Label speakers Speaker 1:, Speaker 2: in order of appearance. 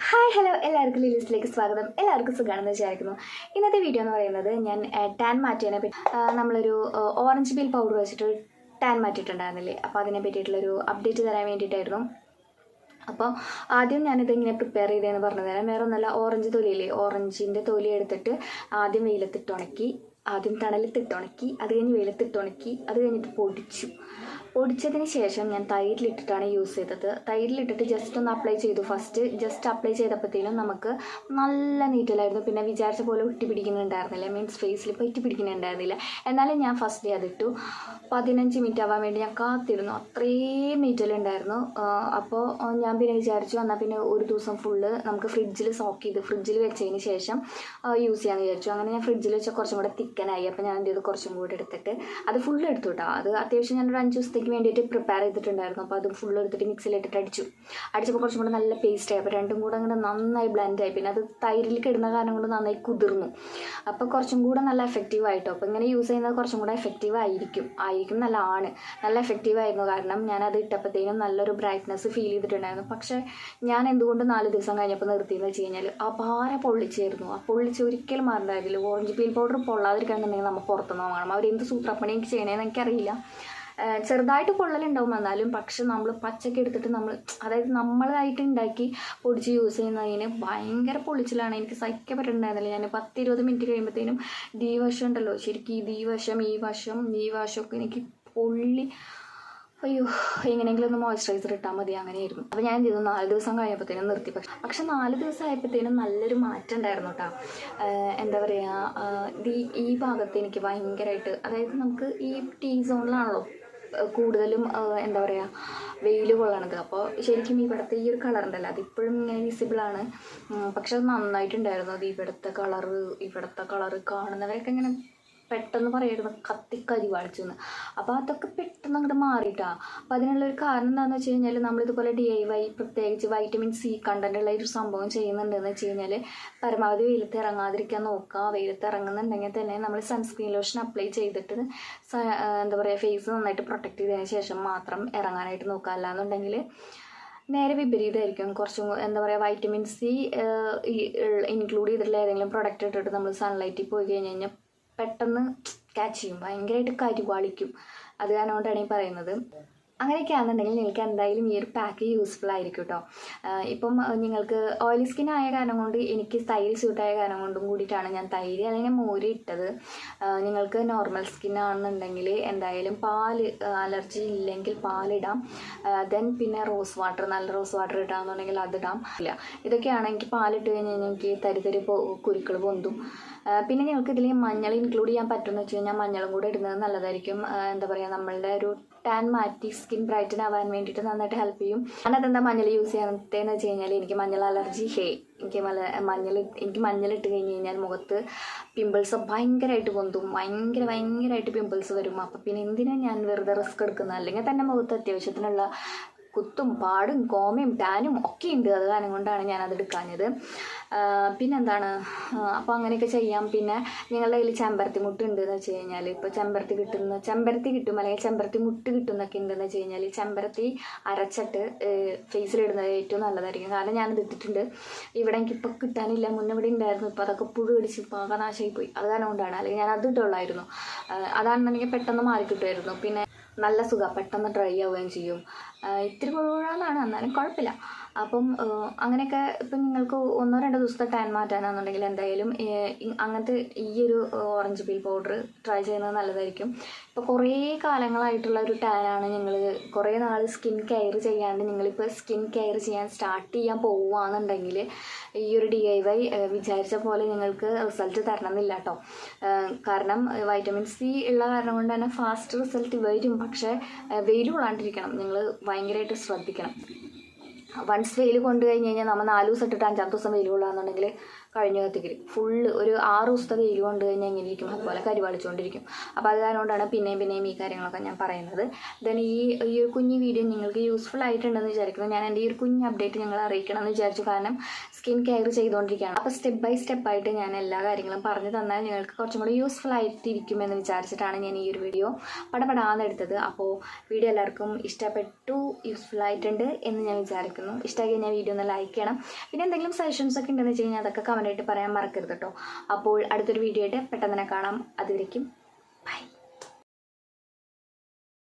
Speaker 1: Hi hello എല്ലാവർക്കും ലിലിസിലേക്ക് സ്വാഗതം. എല്ലാവർക്കും സുഖമാണെന്ന് വിചാരിക്കുന്നു. ഇന്നത്തെ വീഡിയോ എന്ന് പറയുന്നത് ഞാൻ ടാൻ മാറ്റിയതിനെ പറ്റി നമ്മളൊരു ഓറഞ്ച് പീൽ പൗഡർ വെച്ചിട്ട് ടാൻ മാറ്റിയിട്ടുണ്ടായിരുന്നില്ലേ, അപ്പോൾ അതിനെ പറ്റിയിട്ടുള്ളൊരു അപ്ഡേറ്റ് തരാൻ വേണ്ടിയിട്ടായിരുന്നു. അപ്പോൾ ആദ്യം ഞാനിതിങ്ങനെ പ്രിപ്പയർ ചെയ്തതെന്ന് പറഞ്ഞു തരാം. വേറെ ഒന്നല്ല, ഓറഞ്ച് തൊലിയില്ലേ, ഓറഞ്ചിൻ്റെ തൊലി എടുത്തിട്ട് ആദ്യം വെയിലത്തിട്ട് ഉണക്കി, ആദ്യം തണലത്തിട്ട് ഉണക്കി, അത് കഴിഞ്ഞ് വെയിലത്തിട്ട് ഉണക്കി, അത് കഴിഞ്ഞിട്ട് പൊടിച്ചതിന് ശേഷം ഞാൻ തൈരിലിട്ടിട്ടാണ് യൂസ് ചെയ്തത്. തൈരിലിട്ടിട്ട് ജസ്റ്റ് ഒന്ന് അപ്ലൈ ചെയ്തു. ഫസ്റ്റ് ജസ്റ്റ് അപ്ലൈ ചെയ്തപ്പോഴത്തേനും നമുക്ക് നല്ല നീറ്റലായിരുന്നു. പിന്നെ വിചാരിച്ച പോലെ ഒട്ടി പിടിക്കുന്നുണ്ടായിരുന്നില്ല, മീൻസ് ഫേസിൽ ഇപ്പോൾ ഒട്ടി പിടിക്കുന്നുണ്ടായിരുന്നില്ല. എന്നാലും ഞാൻ ഫസ്റ്റ് ഡേ അതിട്ടു. 15 മിനിറ്റ് ആവാൻ വേണ്ടി ഞാൻ കാത്തിരുന്നു. അത്രയും നീറ്റലുണ്ടായിരുന്നു. അപ്പോൾ ഞാൻ പിന്നെ വിചാരിച്ചു എന്നാൽ പിന്നെ ഒരു ദിവസം ഫുള്ള് നമുക്ക് ഫ്രിഡ്ജിൽ സോക്ക് ചെയ്ത് ഫ്രിഡ്ജിൽ വെച്ചതിന് ശേഷം യൂസ് ചെയ്യാമെന്ന് വിചാരിച്ചു. അങ്ങനെ ഞാൻ ഫ്രിഡ്ജിൽ വെച്ചാൽ കുറച്ചും കൂടെ തിക്കനായി. അപ്പോൾ ഞാൻ എന്ത് ചെയ്തു, കുറച്ചും കൂടെ എടുത്തിട്ട് അത് ഫുള്ള് എടുത്തു കേട്ടോ. അത് അത്യാവശ്യം ഞാനൊരു 5 ദിവസത്തേക്ക് വേണ്ടിയിട്ട് പ്രിപ്പയർ ചെയ്തിട്ടുണ്ടായിരുന്നു. അപ്പോൾ അത് ഫുള്ള് എടുത്തിട്ട് മിക്സിയിലിട്ടിട്ട് അടിച്ചപ്പോൾ കുറച്ചും കൂടെ നല്ല പേസ്റ്റായി. അപ്പോൾ രണ്ടും കൂടെ അങ്ങനെ നന്നായി ബ്ലെൻഡായി. പിന്നെ അത് തൈരിൽ കിടുന്ന കാരണം കൊണ്ട് നന്നായി കുതിർന്നു. അപ്പോൾ കുറച്ചും കൂടെ നല്ല എഫക്റ്റീവ് ആയിട്ടോ. അപ്പോൾ ഇങ്ങനെ യൂസ് ചെയ്യുന്നത് കുറച്ചും കൂടെ എഫക്റ്റീവ് ആയിരിക്കും നല്ല എഫക്റ്റീവ് ആയിരുന്നു. കാരണം ഞാനത് ഇട്ടപ്പോഴത്തേനും നല്ലൊരു ബ്രൈറ്റ്നസ് ഫീൽ ചെയ്തിട്ടുണ്ടായിരുന്നു. പക്ഷേ ഞാൻ എന്തുകൊണ്ട് 4 ദിവസം കഴിഞ്ഞപ്പോൾ നിർത്തിയെന്ന് വെച്ച് കഴിഞ്ഞാൽ അപാര പൊള്ളിച്ചായിരുന്നു. ആ പൊള്ളിച്ച് ഒരിക്കലും മാറണ്ടായിരുന്നില്ല. ഓറഞ്ച് പീൽ പൗഡർ പൊള്ളാതിരിക്കണമെന്നുണ്ടെങ്കിൽ നമ്മൾ പുറത്തുനിന്ന് വാങ്ങണം. അവരെന്ത് സൂത്രപ്പണി എനിക്ക് ചെയ്യണേന്ന് എനിക്കറിയില്ല. ചെറുതായിട്ട് പൊള്ളലുണ്ടാവും എന്നാലും. പക്ഷെ നമ്മൾ പച്ചക്ക് എടുത്തിട്ട് അതായത് നമ്മളായിട്ട് ഉണ്ടാക്കി പൊടിച്ച് യൂസ് ചെയ്യുന്നതിന് ഭയങ്കര പൊള്ളിച്ചിലാണ്. എനിക്ക് സഹിക്കാൻ പറ്റുന്നുണ്ടായിരുന്നില്ല. ഞാൻ 10-20 മിനിറ്റ് കഴിയുമ്പോഴത്തേനും വശം ഉണ്ടല്ലോ, ശരിക്കും ഈ വശമൊക്കെ എനിക്ക് പൊള്ളി, അയ്യോ എങ്ങനെയെങ്കിലും ഒന്ന് മോയ്സ്ചറൈസർ ഇട്ടാൽ മതി, അങ്ങനെയായിരുന്നു. അപ്പോൾ ഞാൻ എന്ത് ചെയ്തു, 4 ദിവസം കഴിഞ്ഞപ്പോഴത്തേനും നിർത്തി. പക്ഷെ 4 ദിവസം ആയപ്പോഴത്തേനും നല്ലൊരു മാറ്റം ഉണ്ടായിരുന്നു കേട്ടോ. എന്താ പറയുക, ഈ ഭാഗത്ത് എനിക്ക് ഭയങ്കരമായിട്ട്, അതായത് നമുക്ക് ഈ സോണിലാണല്ലോ കൂടുതലും എന്താ പറയുക വെയിൽ കൊള്ളണത്. അപ്പോൾ ശരിക്കും ഇവിടുത്തെ ഈ ഒരു കളർ ഉണ്ടല്ലോ, അതിപ്പോഴും ഇങ്ങനെ വിസിബിളാണ്. പക്ഷെ അത് നന്നായിട്ടുണ്ടായിരുന്നു. അത് ഇവിടുത്തെ കളറ് കാണുന്നവരൊക്കെ ഇങ്ങനെ പെട്ടെന്ന് പറയായിരുന്നു കത്തിക്കരി വാളിച്ചെന്ന്. അപ്പോൾ അതൊക്കെ പെട്ടെന്ന് അങ്ങോട്ട് മാറിയിട്ടാണ്. അപ്പോൾ അതിനുള്ളൊരു കാരണം എന്താണെന്ന് വെച്ച് കഴിഞ്ഞാൽ, നമ്മളിതുപോലെ DIY പ്രത്യേകിച്ച് വൈറ്റമിൻ C കണ്ടൻറ്റുള്ള ഒരു സംഭവം ചെയ്യുന്നുണ്ടെന്ന് വെച്ച് കഴിഞ്ഞാൽ പരമാവധി വെയിലത്ത് ഇറങ്ങാതിരിക്കാൻ നോക്കുക. വെയിലത്ത് ഇറങ്ങുന്നുണ്ടെങ്കിൽ തന്നെ നമ്മൾ സൺസ്ക്രീൻ ലോഷൻ അപ്ലൈ ചെയ്തിട്ട് എന്താ പറയുക ഫേസ് നന്നായിട്ട് പ്രൊട്ടക്റ്റ് ചെയ്തതിന് ശേഷം മാത്രം ഇറങ്ങാനായിട്ട് നോക്കുക. അല്ലാന്നുണ്ടെങ്കിൽ നേരെ വിപരീതമായിരിക്കും. കുറച്ചും എന്താ പറയുക വൈറ്റമിൻ C ഇൻക്ലൂഡ് ചെയ്തിട്ടുള്ള ഏതെങ്കിലും പ്രൊഡക്റ്റ് ഇട്ടിട്ട് നമ്മൾ സൺലൈറ്റിൽ പോയി കഴിഞ്ഞ് കഴിഞ്ഞാൽ പെട്ടെന്ന് ക്യാച്ച് ചെയ്യും, ഭയങ്കരമായിട്ട് കരിവാളിക്കും. അത് കാരണം കൊണ്ടാണ് ഈ പറയുന്നത്. അങ്ങനെയൊക്കെ ആണെന്നുണ്ടെങ്കിൽ നിങ്ങൾക്ക് എന്തായാലും ഈ ഒരു പാക്ക് യൂസ്ഫുൾ ആയിരിക്കും കേട്ടോ. ഇപ്പം നിങ്ങൾക്ക് ഓയിലി സ്കിൻ ആയ കാരണം കൊണ്ട്, എനിക്ക് തൈര് സ്യൂട്ടായ കാരണം കൊണ്ടും കൂടിയിട്ടാണ് ഞാൻ തൈര് അല്ലെങ്കിൽ മോര് ഇട്ടത്. നിങ്ങൾക്ക് നോർമൽ സ്കിൻ ആണെന്നുണ്ടെങ്കിൽ എന്തായാലും പാല് അലർജി ഇല്ലെങ്കിൽ പാലിടാം. ദെൻ പിന്നെ നല്ല റോസ് വാട്ടർ ഇടാമെന്നുണ്ടെങ്കിൽ അതിടാം. ഇല്ല, ഇതൊക്കെയാണ്. എനിക്ക് പാലിട്ട് കഴിഞ്ഞ് കഴിഞ്ഞാൽ എനിക്ക് തരി കുരുക്കൾ പൊന്തും. പിന്നെ നിങ്ങൾക്ക് ഇതിൽ മഞ്ഞൾ ഇൻക്ലൂഡ് ചെയ്യാൻ പറ്റുമെന്ന് വെച്ച് കഴിഞ്ഞാൽ മഞ്ഞളും കൂടെ ഇടുന്നത് നല്ലതായിരിക്കും. എന്താ പറയുക, നമ്മളുടെ ഒരു ടാൻ മാറ്റി സ്കിൻ ബ്രൈറ്റൻ ആവാൻ വേണ്ടിയിട്ട് നന്നായിട്ട് ഹെൽപ്പ് ചെയ്യും. ഞാനതെന്താ മഞ്ഞൾ യൂസ് ചെയ്യാത്തതെന്ന് വെച്ച് കഴിഞ്ഞാൽ, എനിക്ക് മഞ്ഞൾ അലർജി എനിക്ക് മഞ്ഞളിട്ട് കഴിഞ്ഞ് കഴിഞ്ഞാൽ മുഖത്ത് പിമ്പിൾസ് ഭയങ്കരമായിട്ട് പൊന്തും, ഭയങ്കരമായിട്ട് പിമ്പിൾസ് വരും. അപ്പോൾ പിന്നെ എന്തിനാണ് ഞാൻ വെറുതെ റിസ്ക് എടുക്കുന്നത്? അല്ലെങ്കിൽ തന്നെ മുഖത്ത് അത്യാവശ്യത്തിനുള്ള കുത്തും പാടും കോമയും ടാനും ഒക്കെ ഉണ്ട്. അത് കാരണം കൊണ്ടാണ് ഞാനത് എടുക്കാഞ്ഞത്. പിന്നെന്താണ്, അപ്പോൾ അങ്ങനെയൊക്കെ ചെയ്യാം. പിന്നെ നിങ്ങളുടെ കയ്യിൽ ചെമ്പരത്തി മുട്ട് ഉണ്ടെന്ന് വെച്ച് കഴിഞ്ഞാൽ, ഇപ്പോൾ ചെമ്പരത്തി കിട്ടും അല്ലെങ്കിൽ ചെമ്പരത്തി മുട്ട് കിട്ടുന്നൊക്കെ ഉണ്ടെന്ന് വെച്ച് കഴിഞ്ഞാൽ, ചെമ്പരത്തി അരച്ചിട്ട് ഫേസിലിടുന്നത് ഏറ്റവും നല്ലതായിരിക്കും. കാരണം ഞാനത് ഇട്ടിട്ടുണ്ട്. ഇവിടെ എനിക്കിപ്പോൾ കിട്ടാനില്ല, മുന്നേ ഇവിടെ ഉണ്ടായിരുന്നു. ഇപ്പോൾ അതൊക്കെ പുഴു പിടിച്ച് പാക നാശമായി പോയി. അത് കാരണം കൊണ്ടാണ്. അല്ലെങ്കിൽ ഞാൻ അത് ഇട്ടുള്ളായിരുന്നു. അതാണെന്നുണ്ടെങ്കിൽ പെട്ടെന്ന് മാറി കിട്ടുമായിരുന്നു. പിന്നെ നല്ല സുഖം, പെട്ടെന്ന് ഡ്രൈ ആവുകയും ചെയ്യും. ഇത്തിരി കുഴപ്പമാണ്, എന്നാലും കുഴപ്പമില്ല. അപ്പം അങ്ങനെയൊക്കെ ഇപ്പം നിങ്ങൾക്ക് 1-2 ദിവസത്തെ ടാൻ മാറ്റാനാണെന്നുണ്ടെങ്കിൽ എന്തായാലും അങ്ങനത്തെ ഈ ഒരു ഓറഞ്ച് പീൽ പൗഡർ ട്രൈ ചെയ്യുന്നത് നല്ലതായിരിക്കും. ഇപ്പോൾ കുറേ കാലങ്ങളായിട്ടുള്ള ഒരു ടാനാണ്, നിങ്ങൾ കുറേ നാൾ സ്കിൻ കെയർ ചെയ്യാണ്ട് നിങ്ങളിപ്പോൾ സ്കിൻ കെയർ ചെയ്യാൻ സ്റ്റാർട്ട് ചെയ്യാൻ പോവുകയാണെന്നുണ്ടെങ്കിൽ ഈ ഒരു DIY വിചാരിച്ച പോലെ നിങ്ങൾക്ക് റിസൾട്ട് തരണമെന്നില്ല കേട്ടോ. കാരണം വൈറ്റമിൻ C ഉള്ള കാരണം കൊണ്ട് തന്നെ ഫാസ്റ്റ് റിസൾട്ട് വരും. പക്ഷേ വെയിൽ കൊള്ളാണ്ടിരിക്കണം, നിങ്ങൾ ഭയങ്കരമായിട്ട് ശ്രദ്ധിക്കണം. വൺസ് വെയിൽ കൊണ്ടു കഴിഞ്ഞ് കഴിഞ്ഞാൽ നമ്മൾ 4 ദിവസം ഇട്ടിട്ട് 5-ാമത്തെ ദിവസം വെയിൽ കൊള്ളാമെന്നുണ്ടെങ്കിൽ കഴിഞ്ഞ കത്തിക്കൽ ഫുള്ള് ഒരു 6 ദിവസത്തെ വെയിൽ കൊണ്ട് കഴിഞ്ഞാൽ എങ്ങനെ ഇരിക്കും, അതുപോലെ കരിവാളിച്ചുകൊണ്ടിരിക്കും. അപ്പോൾ അത് കാരണമാണ് പിന്നെയും ഈ കാര്യങ്ങളൊക്കെ ഞാൻ പറയുന്നത്. ദെൻ ഈ ഒരു കുഞ്ഞു വീഡിയോ നിങ്ങൾക്ക് യൂസ്ഫുൾ ആയിട്ടുണ്ടെന്ന് വിചാരിക്കുന്നു. ഞാൻ എൻ്റെ ഈ ഒരു കുഞ്ഞ് അപ്ഡേറ്റ് ഞങ്ങൾ അറിയിക്കണം എന്ന് വിചാരിച്ചു, കാരണം സ്കിൻ കെയർ ചെയ്തുകൊണ്ടിരിക്കുകയാണ്. അപ്പോൾ സ്റ്റെപ്പ് ബൈ സ്റ്റെപ്പായിട്ട് ഞാൻ എല്ലാ കാര്യങ്ങളും പറഞ്ഞു തന്നാൽ നിങ്ങൾക്ക് കുറച്ചും കൂടി യൂസ്ഫുൾ ആയിട്ടിരിക്കുമെന്ന് വിചാരിച്ചിട്ടാണ് ഞാൻ ഈ ഒരു വീഡിയോ പടപടാന്നെടുത്തത്. അപ്പോൾ വീഡിയോ എല്ലാവർക്കും ഇഷ്ടപ്പെട്ടു, യൂസ്ഫുൾ ആയിട്ടുണ്ട് എന്ന് ഞാൻ വിചാരിക്കുന്നു. ഇഷ്ടമായി ഞാൻ വീഡിയോ ഒന്ന് ലൈക്ക് ചെയ്യണം. പിന്നെ എന്തെങ്കിലും സജഷൻസ് ഒക്കെ ഉണ്ടെന്ന് വെച്ച് കഴിഞ്ഞാൽ അതൊക്കെ കമൻറ്റായിട്ട് പറയാൻ മറക്കരുത് കേട്ടോ. അപ്പോൾ അടുത്തൊരു വീഡിയോ ആയിട്ട് പെട്ടെന്ന് തന്നെ കാണാം. അതുവരേക്കും ബൈ.